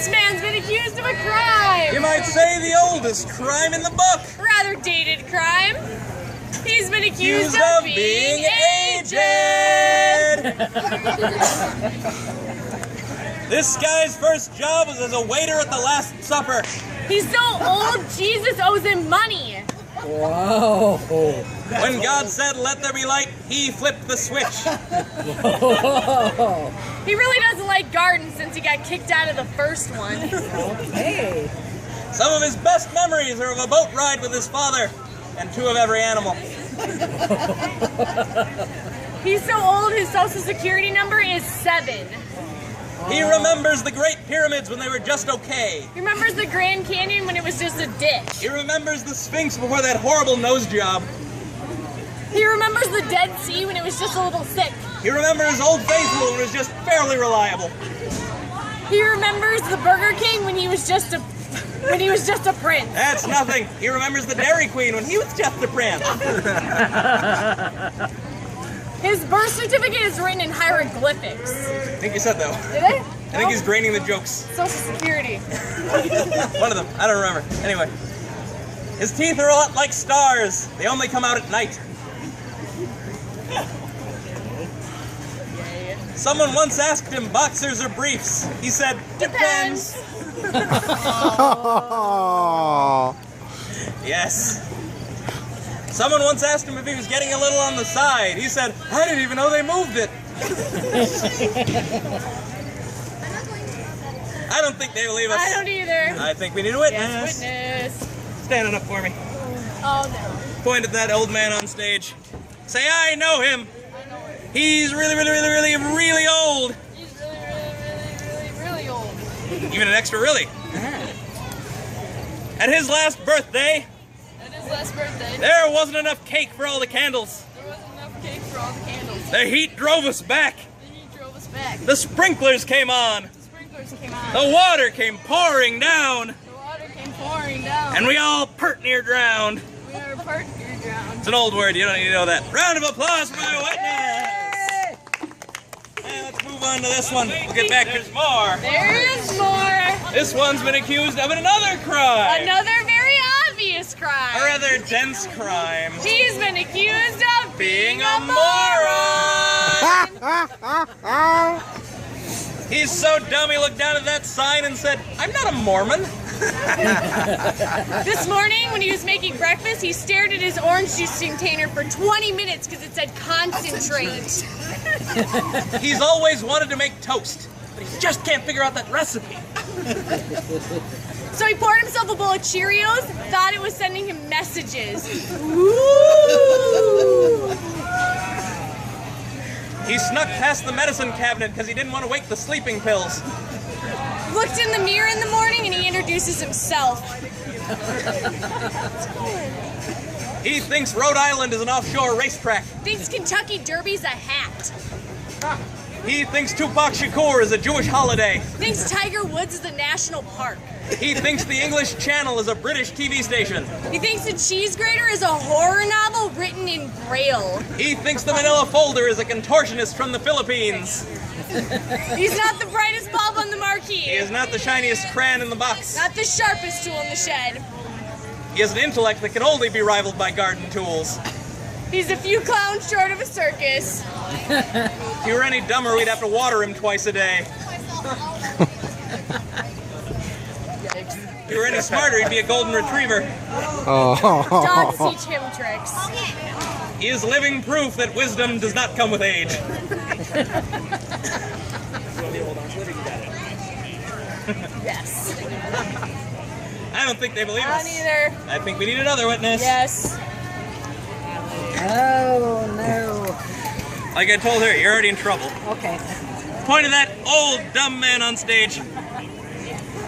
This man's been accused of a crime. You might say the oldest crime in the book. Rather dated crime. He's been accused of being aged. This guy's first job was as a waiter at the Last Supper. He's so old, Jesus owes him money. Whoa. When God said, "Let there be light," he flipped the switch. He really doesn't like gardens since he got kicked out of the first one. Hey. Some of his best memories are of a boat ride with his father and 2 of every animal. He's so old, his social security number is 7. He remembers the Great Pyramids when they were just okay. He remembers the Grand Canyon when it was just a ditch. He remembers the Sphinx before that horrible nose job. He remembers the Dead Sea when it was just a little sick. He remembers Old Faithful when it was just fairly reliable. He remembers the Burger King when he was just a prince. That's nothing. He remembers the Dairy Queen when he was just a prince. His birth certificate is written in hieroglyphics. I think you said that. Did I? I think he's draining the jokes. Social Security. One of them. I don't remember. Anyway. His teeth are a lot like stars. They only come out at night. Someone once asked him, boxers or briefs? He said, depends. Yes. Someone once asked him if he was getting a little on the side. He said, I didn't even know they moved it. I don't think they believe us. I don't either. I think we need a witness. Yes, witness. Stand up for me. Oh, no. Point at that old man on stage. Say, I know him. He's really, really, really, really, really old. He's really, really, really, really, really old. Even an extra really. At his last birthday, there wasn't enough cake for all the candles. The heat drove us back. The sprinklers came on. The water came pouring down. And we all pert near drowned. It's an old word, you don't need to know that. Round of applause for my witness! And let's move on to this one. We'll get back, there's more. There is more. This one's been accused of another crime. Another very obvious crime. A rather dense crime. He's been accused of Being a moron! He's so dumb he looked down at that sign and said, I'm not a Mormon. This morning, when he was making breakfast, he stared at his orange juice container for 20 minutes because it said concentrate. He's always wanted to make toast, but he just can't figure out that recipe. So he poured himself a bowl of Cheerios, thought it was sending him messages. Ooh. He snuck past the medicine cabinet because he didn't want to wake the sleeping pills. Looked in the mirror in the morning and he introduces himself. He thinks Rhode Island is an offshore racetrack. Thinks Kentucky Derby's a hat. He thinks Tupac Shakur is a Jewish holiday. Thinks Tiger Woods is a national park. He thinks the English Channel is a British TV station. He thinks a cheese grater is a horror novel written in Braille. He thinks the manila folder is a contortionist from the Philippines. He's not the brightest bulb on the marquee. He is not the shiniest crayon in the box. Not the sharpest tool in the shed. He has an intellect that can only be rivaled by garden tools. He's a few clowns short of a circus. If he were any dumber, we'd have to water him twice a day. If he were any smarter, he'd be a golden retriever. Dogs teach him tricks. He is living proof that wisdom does not come with age. Yes. I don't think they believe Not us. either. I think we need another witness. Yes. Oh, no. Like I told her, you're already in trouble. Okay. Point at that old dumb man on stage.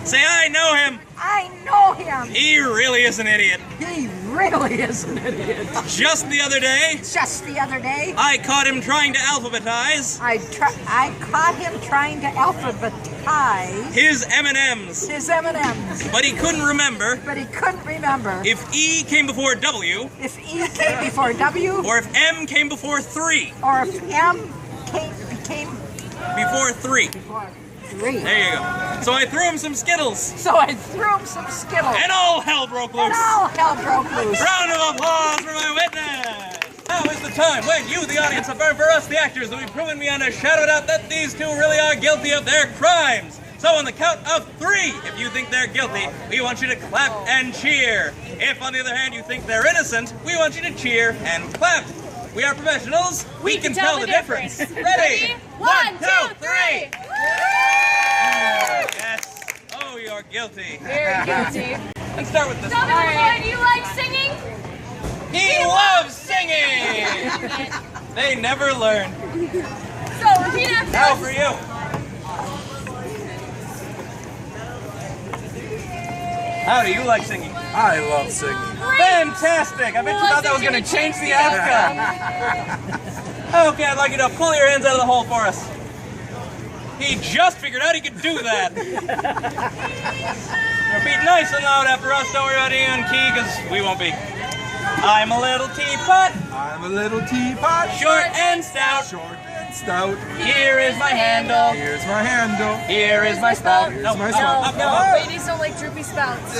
Say, I know him. I know him. He really is an idiot. He really is an idiot. Just the other day, I caught him trying to alphabetize I caught him trying to alphabetize his M&Ms. his M&Ms. But he couldn't remember But he couldn't remember if E came before W if E came before W or if M came before 3. or if M became Before 3. before 3. There you go. So I threw him some Skittles. So I threw him some Skittles. And all hell broke loose. And all hell broke loose. Round of applause for my witness. Now is the time when you, the audience, affirm for us, the actors, that we've proven beyond a shadow of doubt that these two really are guilty of their crimes. So on the count of 3, if you think they're guilty, we want you to clap and cheer. If, on the other hand, you think they're innocent, we want you to cheer and clap. We are professionals. We can tell the difference. Ready? 1, 2, 3. Yes. Oh, you're guilty. Very guilty. Let's start with this Tell one. me, boy, do you like singing? He loves singing. They never learn. So, repeat after Now us. for you. How do you like singing? I love singing. Fantastic! I bet you thought that was going to change the outcome. Okay, I'd like you to pull your hands out of the hole for us. He just figured out he could do that. Repeat nice and loud after us. Don't worry about being on key, because we won't be. I'm a little teapot. I'm a little teapot. Short and stout. Short and stout. Here is my handle. Here's my handle. Here is my spout. Here's No, my up, spout. up, No, up, up. ladies don't like droopy spouts.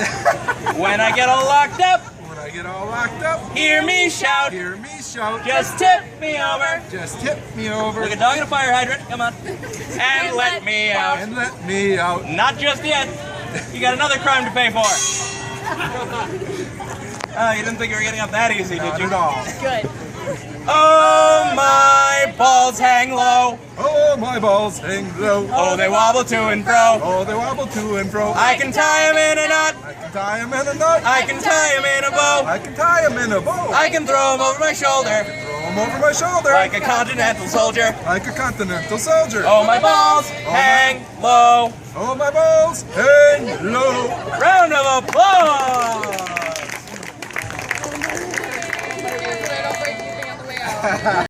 When I get all locked up, When I get all locked up, hear me shout. hear me shout. Just tip me over. Just tip me over. Like a dog in a fire hydrant. Come on. And let me out. And let me out. Not just yet. You got another crime to pay for. Oh, you didn't think you were getting up that easy, Not did you? at all. Good. Oh, my balls hang low. Oh, my balls hang low. Oh, they wobble to and fro. Oh, they wobble to and fro. I can tie 'em in a knot. I can tie 'em in a knot. I can tie 'em in a bow. I can tie 'em in a bow. I can throw 'em over my shoulder. Throw 'em over my shoulder. Like a continental soldier. Like a continental soldier. Oh, my balls hang low. Oh, my balls hang low. Round of applause. Don't break anything on the way out.